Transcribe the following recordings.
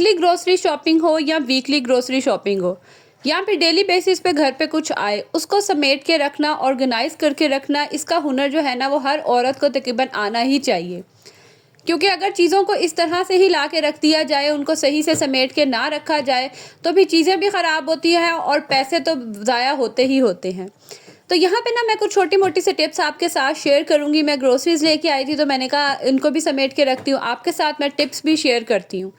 Daily grocery shopping हो या weekly grocery shopping हो या फिर डेली बेसिस पे घर पे कुछ आए, उसको समेट के रखना, ऑर्गेनाइज करके रखना, इसका हुनर जो है ना वो हर औरत को तकरीबन आना ही चाहिए। क्योंकि अगर चीज़ों को इस तरह से ही ला के रख दिया जाए, उनको सही से समेट के ना रखा जाए, तो भी चीज़ें भी ख़राब होती हैं और पैसे तो ज़ाया होते ही होते हैं। तो यहाँ पे ना मैं कुछ छोटी-मोटी सी टिप्स आपके साथ शेयर करूँगी। मैं ग्रोसरीज़ लेके आई थी तो मैंने कहा इनको भी समेट के रखती हूँ, आपके साथ मैं टिप्स भी शेयर करती हूँ।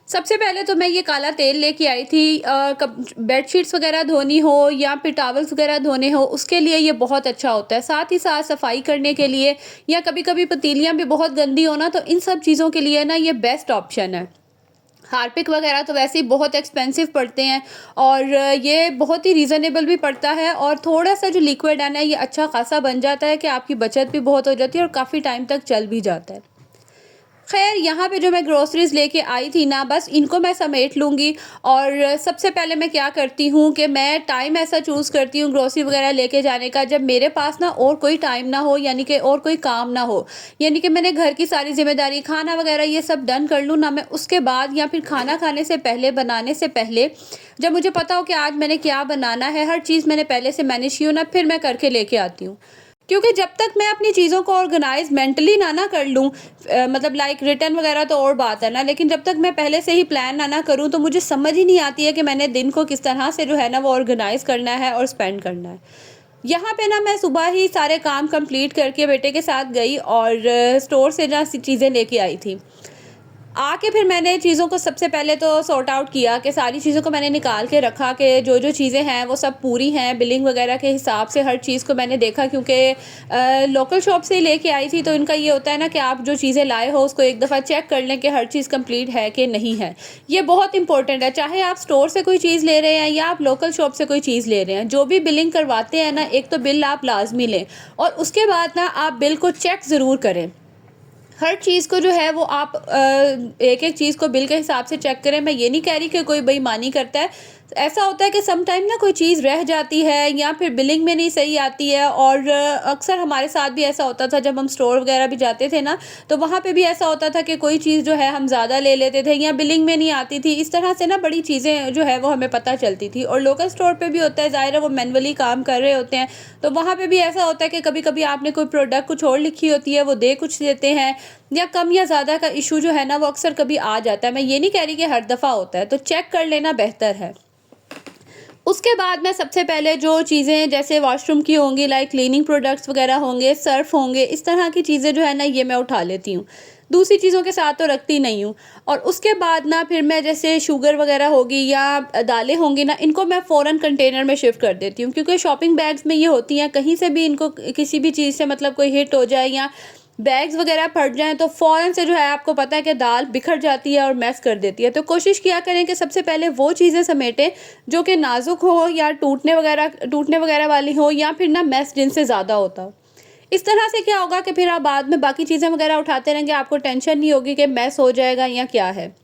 सबसे पहले तो मैं ये काला तेल लेके आई थी, कब बेडशीट्स वगैरह धोनी हो या फिर टॉवल्स वगैरह धोने हो, उसके लिए ये बहुत अच्छा होता है। साथ ही साथ सफाई करने के लिए या कभी-कभी पतीलियाँ भी बहुत गंदी हो ना, तो इन सब चीज़ों के लिए ना ये बेस्ट ऑप्शन है। हार्पिक वगैरह तो वैसे ही बहुत एक्सपेंसिव पड़ते हैं और ये बहुत ही रीज़नेबल भी पड़ता है और थोड़ा-सा जो लिक्विड है ना, ये अच्छा खासा बन जाता है कि आपकी बचत भी बहुत हो जाती है और काफ़ी टाइम तक चल भी जाता है। ख़ैर, यहाँ पे जो मैं ग्रोसरीज़ लेके आई थी ना, बस इनको मैं समेट लूँगी। और सबसे पहले मैं क्या करती हूँ कि मैं टाइम ऐसा चूज़ करती हूँ ग्रोसरी वग़ैरह लेके जाने का, जब मेरे पास ना और कोई टाइम ना हो, यानी कि और कोई काम ना हो। यानी कि मैंने घर की सारी ज़िम्मेदारी, खाना वग़ैरह ये सब डन कर लूँ ना, मैं उसके बाद या फिर खाना खाने से पहले, बनाने से पहले, जब मुझे पता हो कि आज मैंने क्या बनाना है, हर चीज़ मैंने पहले से मैनेज की हो ना, फिर मैं करके लेके आती हूँ। क्योंकि जब तक मैं अपनी चीज़ों को ऑर्गेनाइज़ मेंटली ना कर लूँ, मतलब लाइक रिटर्न वगैरह तो और बात है ना, लेकिन जब तक मैं पहले से ही प्लान ना करूँ, तो मुझे समझ ही नहीं आती है कि मैंने दिन को किस तरह से जो है ना वो ऑर्गेनाइज़ करना है और स्पेंड करना है। यहाँ पे ना मैं सुबह ही सारे काम कंप्लीट करके बेटे के साथ गई और स्टोर से ना चीज़ें लेके आई थी। आके फिर मैंने चीज़ों को सबसे पहले तो सॉर्ट आउट किया कि सारी चीज़ों को मैंने निकाल के रखा कि जो-जो चीज़ें हैं वो सब पूरी हैं, बिलिंग वगैरह के हिसाब से हर चीज़ को मैंने देखा, क्योंकि लोकल शॉप से ही लेके आई थी, तो इनका ये होता है ना कि आप जो चीज़ें लाए हो उसको एक दफ़ा चेक कर लें कि हर चीज़ कंप्लीट है कि नहीं है। ये बहुत इंपॉर्टेंट है, चाहे आप स्टोर से कोई चीज़ ले रहे हैं या आप लोकल शॉप से कोई चीज़ ले रहे हैं। जो भी बिलिंग करवाते हैं ना, एक तो बिल आप लाज़मी लें और उसके बाद ना आप बिल को चेक ज़रूर करें। हर चीज़ को जो है वो आप एक-एक चीज़ को बिल के हिसाब से चेक करें। मैं ये नहीं कह रही कि कोई बेईमानी करता है। ऐसा होता है कि सम टाइम ना कोई चीज़ रह जाती है या फिर बिलिंग में नहीं सही आती है और अक्सर हमारे साथ भी ऐसा होता था जब हम स्टोर वगैरह भी जाते थे ना, तो वहाँ पे भी ऐसा होता था कि कोई चीज़ जो है हम ज़्यादा ले लेते थे या बिलिंग में नहीं आती थी। इस तरह से ना बड़ी चीज़ें जो है वो हमें पता चलती थी और लोकल स्टोर पे भी होता है, ज़ाहिर है वो मैनुअली काम कर रहे होते हैं, तो वहाँ पे भी ऐसा होता है कि कभी-कभी आपने कोई प्रोडक्ट कुछ और लिखी होती है, वो दे कुछ देते हैं या कम या ज़्यादा का इश्यू जो है ना वो अक्सर कभी आ जाता है। मैं ये नहीं कह रही कि हर दफ़ा होता है, तो चेक कर लेना बेहतर है। उसके बाद मैं सबसे पहले जो चीज़ें जैसे वॉशरूम की होंगी, लाइक क्लीनिंग प्रोडक्ट्स वगैरह होंगे, सर्फ़ होंगे, इस तरह की चीज़ें जो है ना ये मैं उठा लेती हूँ। दूसरी चीज़ों के साथ तो रखती नहीं हूँ। और उसके बाद ना फिर मैं जैसे शुगर वगैरह होगी या दालें होंगी ना, इनको मैं फ़ौरन कंटेनर में शिफ्ट कर देती हूँ, क्योंकि शॉपिंग बैग्स में ये होती हैं, कहीं से भी इनको किसी भी चीज़ से मतलब कोई हिट हो जाए या बैग्स वगैरह फट जाएँ तो फ़ौरन से जो है आपको पता है कि दाल बिखर जाती है और मैस कर देती है। तो कोशिश किया करें कि सबसे पहले वो चीज़ें समेटें जो कि नाज़ुक हो या टूटने वगैरह वाली हो या फिर ना मैस जिनसे ज़्यादा होता हो। इस तरह से क्या होगा कि फिर आप बाद में बाकी चीज़ें वगैरह उठाते रहेंगे, आपको टेंशन नहीं होगी कि मैस हो जाएगा या क्या है।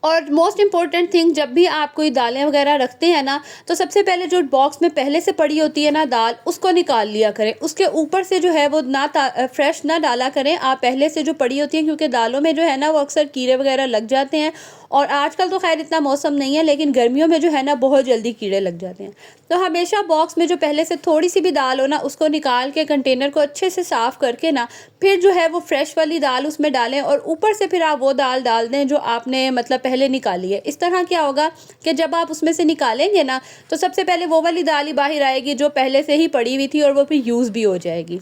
और मोस्ट इम्पोर्टेंट थिंग, जब भी आप कोई दालें वगैरह रखते हैं ना, तो सबसे पहले जो बॉक्स में पहले से पड़ी होती है ना दाल, उसको निकाल लिया करें। उसके ऊपर से जो है वो फ्रेश ना डाला करें, आप पहले से जो पड़ी होती हैं, क्योंकि दालों में जो है ना वो अक्सर कीड़े वगैरह लग जाते हैं और आजकल तो खैर इतना मौसम नहीं है, लेकिन गर्मियों में जो है ना बहुत जल्दी कीड़े लग जाते हैं। तो हमेशा बॉक्स में जो पहले से थोड़ी-सी भी दाल हो ना, उसको निकाल के कंटेनर को अच्छे से साफ़ करके ना, फिर जो है वो फ्रेश वाली दाल उसमें डालें और ऊपर से फिर आप वो दाल डाल दें जो आपने मतलब पहले निकाली है। इस तरह क्या होगा कि जब आप उसमें से निकालेंगे ना, तो सबसे पहले वो वाली दाल ही बाहर आएगी जो पहले से ही पड़ी हुई थी और वो फिर यूज़ भी हो जाएगी।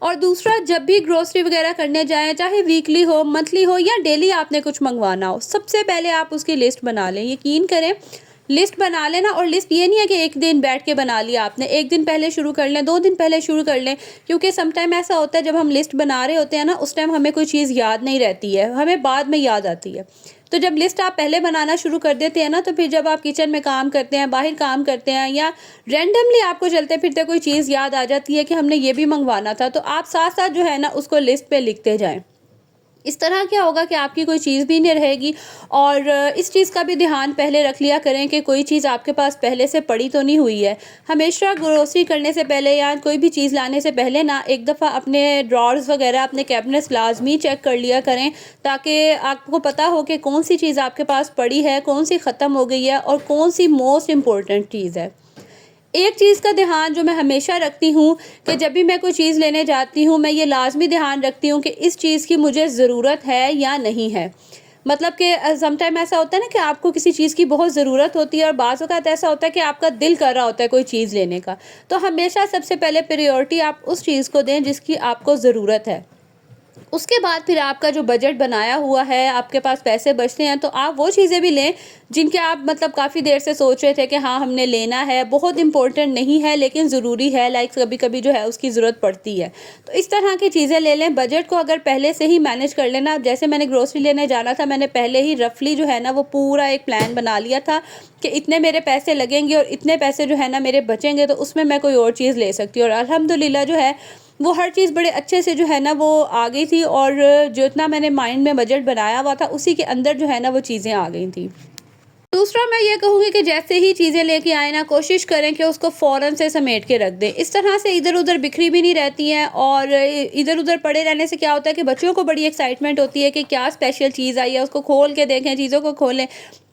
और दूसरा, जब भी ग्रोसरी वगैरह करने जाएँ, चाहे वीकली हो, मंथली हो या डेली आपने कुछ मँगवाना हो, सबसे पहले आप उसकी लिस्ट बना लें। यकीन करें, लिस्ट बना लेना। और लिस्ट ये नहीं है कि एक दिन बैठ के बना लिया आपने, 1 दिन पहले शुरू कर लें, 2 दिन पहले शुरू कर लें, क्योंकि सम टाइम ऐसा होता है जब हम लिस्ट बना रहे होते हैं ना, उस टाइम हमें कोई चीज़ याद नहीं रहती है, हमें बाद में याद आती है। तो जब लिस्ट आप पहले बनाना शुरू कर देते हैं ना, तो फिर जब आप किचन में काम करते हैं, बाहर काम करते हैं या रैंडमली आपको चलते-फिरते कोई चीज़ याद आ जाती है कि हमने ये भी मँगवाना था, तो आप साथ-साथ जो है ना उसको लिस्ट पे लिखते जाएँ। इस तरह क्या होगा कि आपकी कोई चीज़ भी नहीं रहेगी। और इस चीज़ का भी ध्यान पहले रख लिया करें कि कोई चीज़ आपके पास पहले से पड़ी तो नहीं हुई है। हमेशा ग्रोसरी करने से पहले या कोई भी चीज़ लाने से पहले ना एक दफ़ा अपने ड्रॉर्स वगैरह, अपने कैबिनेट्स लाज़मी चेक कर लिया करें, ताकि आपको पता हो कि कौन-सी चीज़ आपके पास पड़ी है, कौन-सी ख़त्म हो गई है और कौन-सी मोस्ट इम्पोर्टेंट चीज़ है। एक चीज़ का ध्यान जो मैं हमेशा रखती हूँ कि जब भी मैं कोई चीज़ लेने जाती हूँ, मैं ये लाज़मी ध्यान रखती हूँ कि इस चीज़ की मुझे ज़रूरत है या नहीं है। मतलब कि सम टाइम ऐसा होता है ना कि आपको किसी चीज़ की बहुत ज़रूरत होती है और बाज़ औक़ात ऐसा होता है कि आपका दिल कर रहा होता है कोई चीज़ लेने का। तो हमेशा सबसे पहले प्रायोरिटी आप उस चीज़ को दें जिसकी आपको ज़रूरत है। उसके बाद फिर आपका जो बजट बनाया हुआ है, आपके पास पैसे बचते हैं, तो आप वो चीज़ें भी लें जिनके आप मतलब काफ़ी देर से सोच रहे थे कि हाँ, हमने लेना है, बहुत इम्पोर्टेंट नहीं है लेकिन ज़रूरी है, लाइक कभी-कभी जो है उसकी ज़रूरत पड़ती है। तो इस तरह की चीज़ें ले लें। बजट को अगर पहले से ही मैनेज कर लेना, जैसे मैंने ग्रोसरी लेने जाना था, मैंने पहले ही रफ़ली जो है ना वो पूरा एक प्लान बना लिया था कि इतने मेरे पैसे लगेंगे और इतने पैसे जो है ना मेरे बचेंगे, तो उसमें मैं कोई और चीज़ ले सकती हूँ। और अल्हम्दुलिल्लाह जो है वो हर चीज़ बड़े अच्छे से जो है ना वो आ गई थी और जो इतना मैंने माइंड में बजट बनाया हुआ था उसी के अंदर जो है ना वो चीज़ें आ गई थी। दूसरा मैं ये कहूँगी कि जैसे ही चीज़ें लेके आए ना, कोशिश करें कि उसको फ़ौरन से समेट के रख दें। इस तरह से इधर-उधर बिखरी भी नहीं रहती हैं और इधर-उधर पड़े रहने से क्या होता है कि बच्चों को बड़ी एक्साइटमेंट होती है कि क्या स्पेशल चीज़ आई है, उसको खोल के देखें, चीज़ों को खोलें,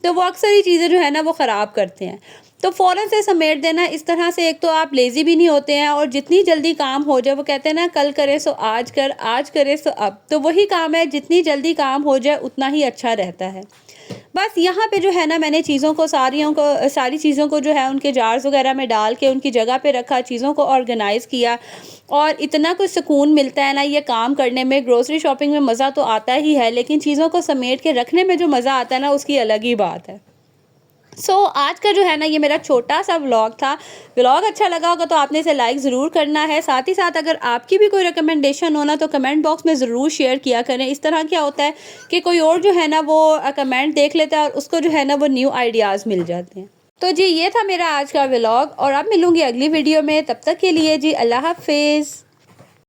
तो वो अक्सर ही चीज़ें जो है ना वो ख़राब करते हैं। तो फ़ौरन से समेट देना, इस तरह से एक तो आप लेज़ी भी नहीं होते हैं और जितनी जल्दी काम हो जाए, वो कहते हैं ना कल करे सो आज कर, आज करे सो अब। तो वही काम है, जितनी जल्दी काम हो जाए उतना ही अच्छा रहता है। बस यहाँ पे जो है ना मैंने चीज़ों को सारी चीज़ों को जो है उनके जार्स वगैरह में डाल के उनकी जगह पे रखा, चीज़ों को ऑर्गेनाइज़ किया और इतना कुछ सुकून मिलता है ना ये काम करने में। ग्रोसरी शॉपिंग में मज़ा तो आता ही है, लेकिन चीज़ों को समेट के रखने में जो मज़ा आता है ना उसकी अलग ही बात है। आज का जो है ना ये मेरा छोटा-सा व्लॉग था। व्लॉग अच्छा लगा होगा तो आपने इसे लाइक ज़रूर करना है। साथ ही साथ अगर आपकी भी कोई रिकमेंडेशन हो ना तो कमेंट बॉक्स में ज़रूर शेयर किया करें। इस तरह क्या होता है कि कोई और जो है ना वो कमेंट देख लेता है और उसको जो है ना वो न्यू आइडियाज़ मिल जाते हैं। तो जी, ये था मेरा आज का व्लॉग और अब मिलूँगी अगली वीडियो में। तब तक के लिए जी अल्लाह हाफ़िज़।